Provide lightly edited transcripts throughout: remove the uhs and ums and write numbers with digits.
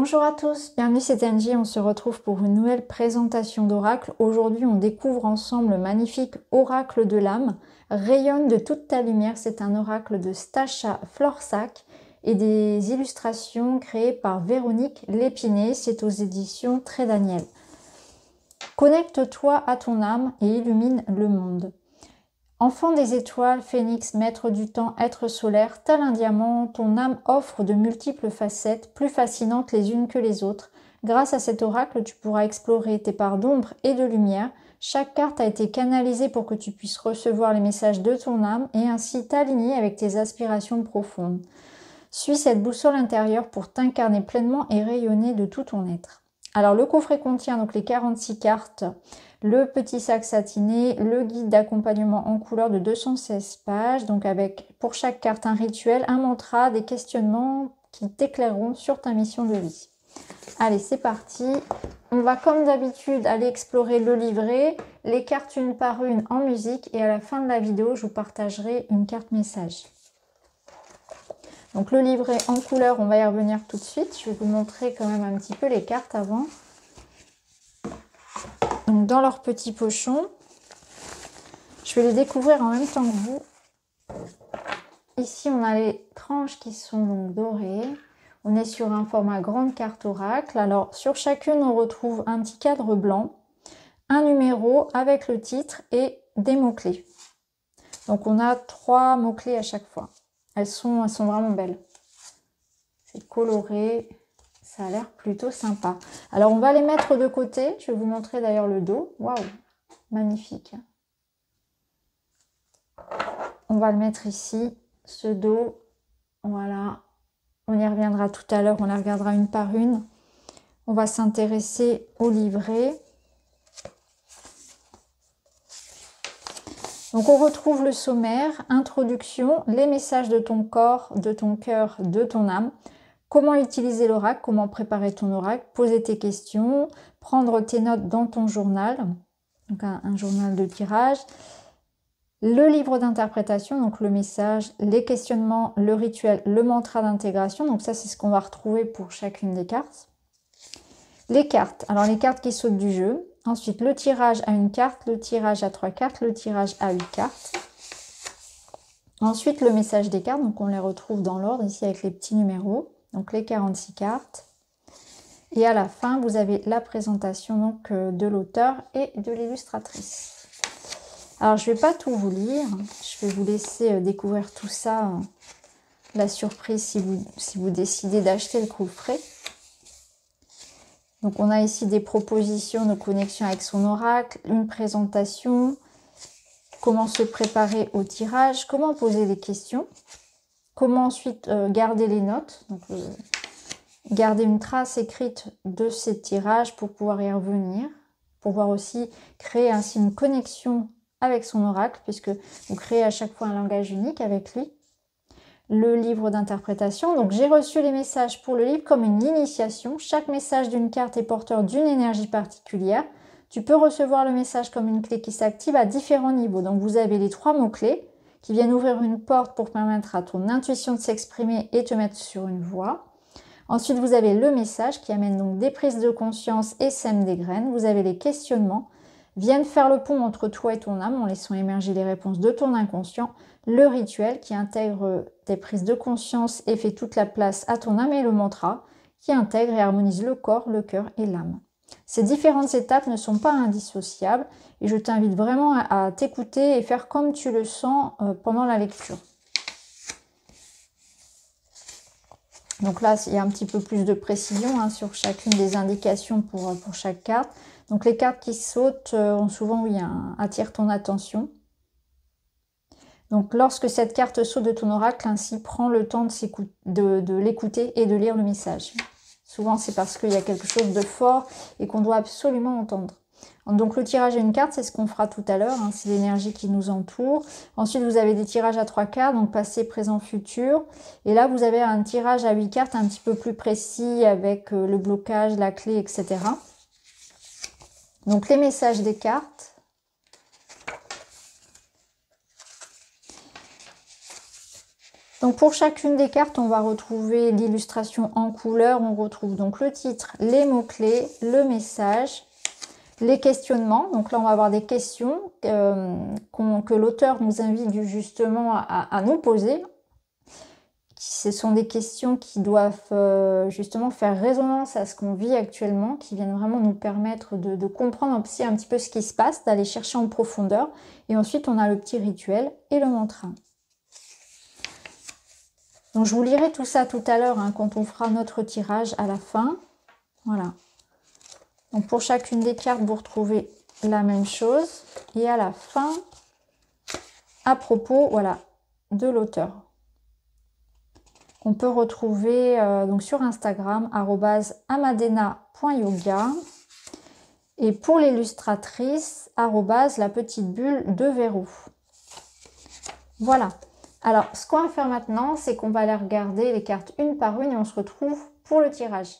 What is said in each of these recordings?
Bonjour à tous, bienvenue c'est Angie, on se retrouve pour une nouvelle présentation d'oracle. Aujourd'hui on découvre ensemble le magnifique oracle de l'âme, rayonne de toute ta lumière. C'est un oracle de Stacha Florsac et des illustrations créées par Véronique Lépiné, c'est aux éditions Très Daniel. Connecte-toi à ton âme et illumine le monde. Enfant des étoiles, phénix, maître du temps, être solaire, tel un diamant, ton âme offre de multiples facettes, plus fascinantes les unes que les autres. Grâce à cet oracle, tu pourras explorer tes parts d'ombre et de lumière. Chaque carte a été canalisée pour que tu puisses recevoir les messages de ton âme et ainsi t'aligner avec tes aspirations profondes. Suis cette boussole intérieure pour t'incarner pleinement et rayonner de tout ton être. Alors le coffret contient donc les 46 cartes, le petit sac satiné, le guide d'accompagnement en couleur de 216 pages, donc avec pour chaque carte un rituel, un mantra, des questionnements qui t'éclaireront sur ta mission de vie. Allez, c'est parti. On va comme d'habitude aller explorer le livret, les cartes une par une en musique et à la fin de la vidéo, je vous partagerai une carte message. Donc le livret en couleur, on va y revenir tout de suite. Je vais vous montrer quand même un petit peu les cartes avant. Donc dans leur petit pochon, je vais les découvrir en même temps que vous. Ici, on a les tranches qui sont donc dorées. On est sur un format grande carte oracle. Alors sur chacune, on retrouve un petit cadre blanc, un numéro avec le titre et des mots-clés. Donc on a 3 mots-clés à chaque fois. Elles sont vraiment belles. C'est coloré. Ça a l'air plutôt sympa. Alors, on va les mettre de côté. Je vais vous montrer d'ailleurs le dos. Waouh, magnifique. On va le mettre ici, ce dos. Voilà. On y reviendra tout à l'heure. On les regardera une par une. On va s'intéresser au livret. Donc, on retrouve le sommaire, introduction, les messages de ton corps, de ton cœur, de ton âme. Comment utiliser l'oracle, comment préparer ton oracle, poser tes questions, prendre tes notes dans ton journal, donc un journal de tirage, le livre d'interprétation, donc le message, les questionnements, le rituel, le mantra d'intégration, donc ça c'est ce qu'on va retrouver pour chacune des cartes. Les cartes, alors les cartes qui sautent du jeu, ensuite le tirage à une carte, le tirage à 3 cartes, le tirage à 8 cartes. Ensuite le message des cartes, donc on les retrouve dans l'ordre ici avec les petits numéros. Donc les 46 cartes. Et à la fin, vous avez la présentation donc, de l'auteur et de l'illustratrice. Alors, je ne vais pas tout vous lire. Je vais vous laisser découvrir tout ça. La surprise si vous décidez d'acheter le coffret. Donc, on a ici des propositions de connexion avec son oracle, une présentation, comment se préparer au tirage, comment poser des questions, comment ensuite garder les notes. Donc, garder une trace écrite de ces tirages pour pouvoir y revenir, pour pouvoir aussi créer ainsi une connexion avec son oracle, puisque vous créez à chaque fois un langage unique avec lui. Le livre d'interprétation, donc j'ai reçu les messages pour le livre comme une initiation. Chaque message d'une carte est porteur d'une énergie particulière. Tu peux recevoir le message comme une clé qui s'active à différents niveaux. Donc vous avez les 3 mots-clés qui viennent ouvrir une porte pour permettre à ton intuition de s'exprimer et te mettre sur une voie. Ensuite, vous avez le message qui amène donc des prises de conscience et sème des graines. Vous avez les questionnements, viennent faire le pont entre toi et ton âme en laissant émerger les réponses de ton inconscient. Le rituel qui intègre tes prises de conscience et fait toute la place à ton âme et le mantra qui intègre et harmonise le corps, le cœur et l'âme. Ces différentes étapes ne sont pas indissociables et je t'invite vraiment à t'écouter et faire comme tu le sens pendant la lecture. Donc là, il y a un petit peu plus de précision sur chacune des indications pour chaque carte. Donc les cartes qui sautent ont souvent, oui, attire ton attention. Donc lorsque cette carte saute de ton oracle, ainsi prends le temps de l'écouter et de lire le message. Souvent, c'est parce qu'il y a quelque chose de fort et qu'on doit absolument entendre. Donc le tirage à une carte, c'est ce qu'on fera tout à l'heure, c'est l'énergie qui nous entoure. Ensuite, vous avez des tirages à 3 cartes, donc passé, présent, futur. Et là, vous avez un tirage à 8 cartes un petit peu plus précis avec le blocage, la clé, etc. Donc les messages des cartes. Donc pour chacune des cartes, on va retrouver l'illustration en couleur. On retrouve donc le titre, les mots-clés, le message, les questionnements. Donc là, on va avoir des questions que l'auteur nous invite justement à nous poser. Ce sont des questions qui doivent justement faire résonance à ce qu'on vit actuellement, qui viennent vraiment nous permettre de comprendre aussi un petit peu ce qui se passe, d'aller chercher en profondeur. Et ensuite, on a le petit rituel et le mantra. Donc je vous lirai tout ça tout à l'heure hein, quand on fera notre tirage à la fin. Voilà. Donc pour chacune des cartes, vous retrouvez la même chose. Et à la fin, à propos, voilà, de l'auteur. On peut retrouver donc sur Instagram, @amadena.yoga. Et pour l'illustratrice, @la petite bulle de Verrou. Voilà. Alors, ce qu'on va faire maintenant, c'est qu'on va aller regarder les cartes une par une et on se retrouve pour le tirage.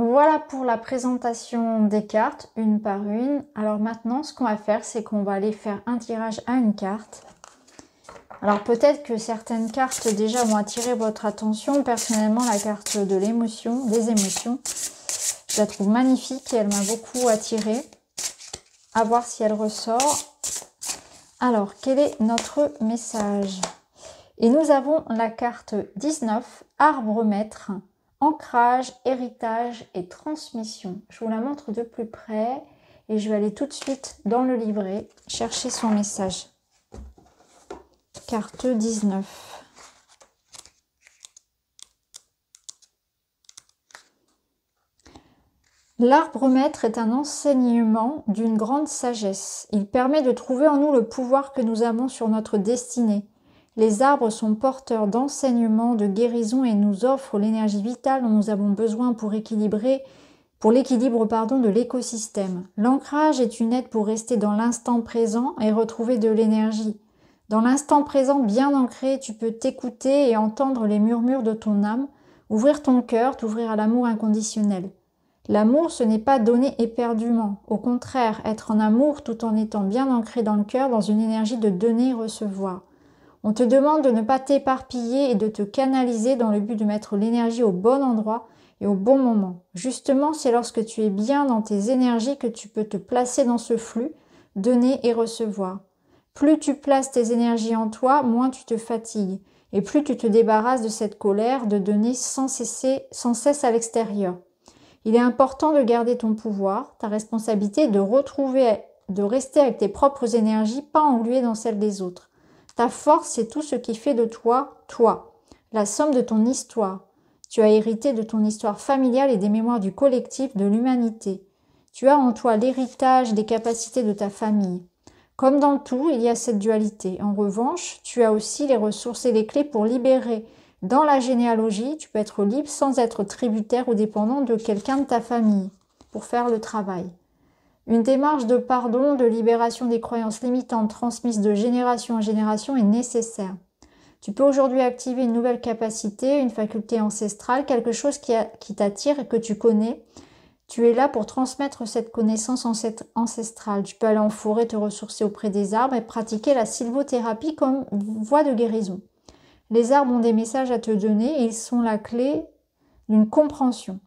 Voilà pour la présentation des cartes, une par une. Alors maintenant, ce qu'on va faire, c'est qu'on va aller faire un tirage à une carte. Alors peut-être que certaines cartes déjà vont attirer votre attention. Personnellement, la carte de l'émotion, des émotions, je la trouve magnifique et elle m'a beaucoup attirée. À voir si elle ressort. Alors, quel est notre message? Et nous avons la carte 19, arbre maître, ancrage, héritage et transmission. Je vous la montre de plus près et je vais aller tout de suite dans le livret chercher son message. Carte 19. L'arbre maître est un enseignement d'une grande sagesse. Il permet de trouver en nous le pouvoir que nous avons sur notre destinée. Les arbres sont porteurs d'enseignements, de guérison et nous offrent l'énergie vitale dont nous avons besoin pour l'équilibre de l'écosystème. L'ancrage est une aide pour rester dans l'instant présent et retrouver de l'énergie. Dans l'instant présent bien ancré, tu peux t'écouter et entendre les murmures de ton âme, ouvrir ton cœur, t'ouvrir à l'amour inconditionnel. L'amour, ce n'est pas donner éperdument. Au contraire, être en amour tout en étant bien ancré dans le cœur, dans une énergie de donner et recevoir. On te demande de ne pas t'éparpiller et de te canaliser dans le but de mettre l'énergie au bon endroit et au bon moment. Justement, c'est lorsque tu es bien dans tes énergies que tu peux te placer dans ce flux, donner et recevoir. Plus tu places tes énergies en toi, moins tu te fatigues. Et plus tu te débarrasses de cette colère de donner sans cesse à l'extérieur. Il est important de garder ton pouvoir, ta responsabilité, de rester avec tes propres énergies, pas engluées dans celles des autres. Ta force, c'est tout ce qui fait de toi, toi, la somme de ton histoire. Tu as hérité de ton histoire familiale et des mémoires du collectif, de l'humanité. Tu as en toi l'héritage des capacités de ta famille. Comme dans tout, il y a cette dualité. En revanche, tu as aussi les ressources et les clés pour libérer. Dans la généalogie, tu peux être libre sans être tributaire ou dépendant de quelqu'un de ta famille pour faire le travail. Une démarche de pardon, de libération des croyances limitantes transmises de génération en génération est nécessaire. Tu peux aujourd'hui activer une nouvelle capacité, une faculté ancestrale, quelque chose qui t'attire et que tu connais. Tu es là pour transmettre cette connaissance ancestrale. Tu peux aller en forêt, te ressourcer auprès des arbres et pratiquer la sylvothérapie comme voie de guérison. Les arbres ont des messages à te donner et ils sont la clé d'une compréhension.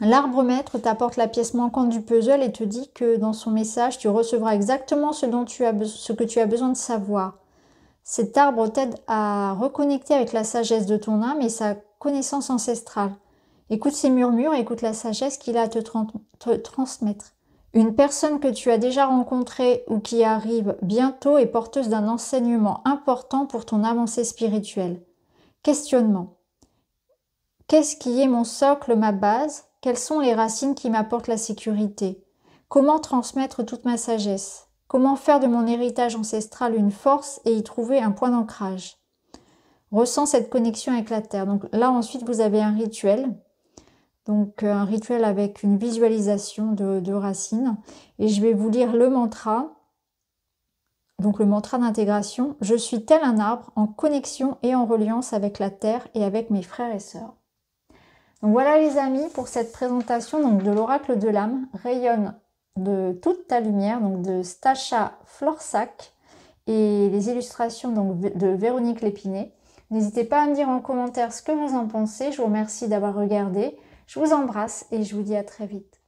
L'arbre maître t'apporte la pièce manquante du puzzle et te dit que dans son message, tu recevras exactement ce que tu as besoin de savoir. Cet arbre t'aide à reconnecter avec la sagesse de ton âme et sa connaissance ancestrale. Écoute ses murmures, écoute la sagesse qu'il a à te transmettre. Une personne que tu as déjà rencontrée ou qui arrive bientôt est porteuse d'un enseignement important pour ton avancée spirituelle. Questionnement. Qu'est-ce qui est mon socle, ma base? Quelles sont les racines qui m'apportent la sécurité? Comment transmettre toute ma sagesse? Comment faire de mon héritage ancestral une force et y trouver un point d'ancrage? Ressens cette connexion avec la terre. Donc là, ensuite, vous avez un rituel. Donc un rituel avec une visualisation de racines. Et je vais vous lire le mantra. Donc le mantra d'intégration. Je suis tel un arbre en connexion et en reliance avec la terre et avec mes frères et sœurs. Donc voilà les amis pour cette présentation donc, de l'oracle de l'âme. Rayonne de toute ta lumière, donc de Stacha Florsac et les illustrations donc, de Véronique Lépiné. N'hésitez pas à me dire en commentaire ce que vous en pensez. Je vous remercie d'avoir regardé. Je vous embrasse et je vous dis à très vite.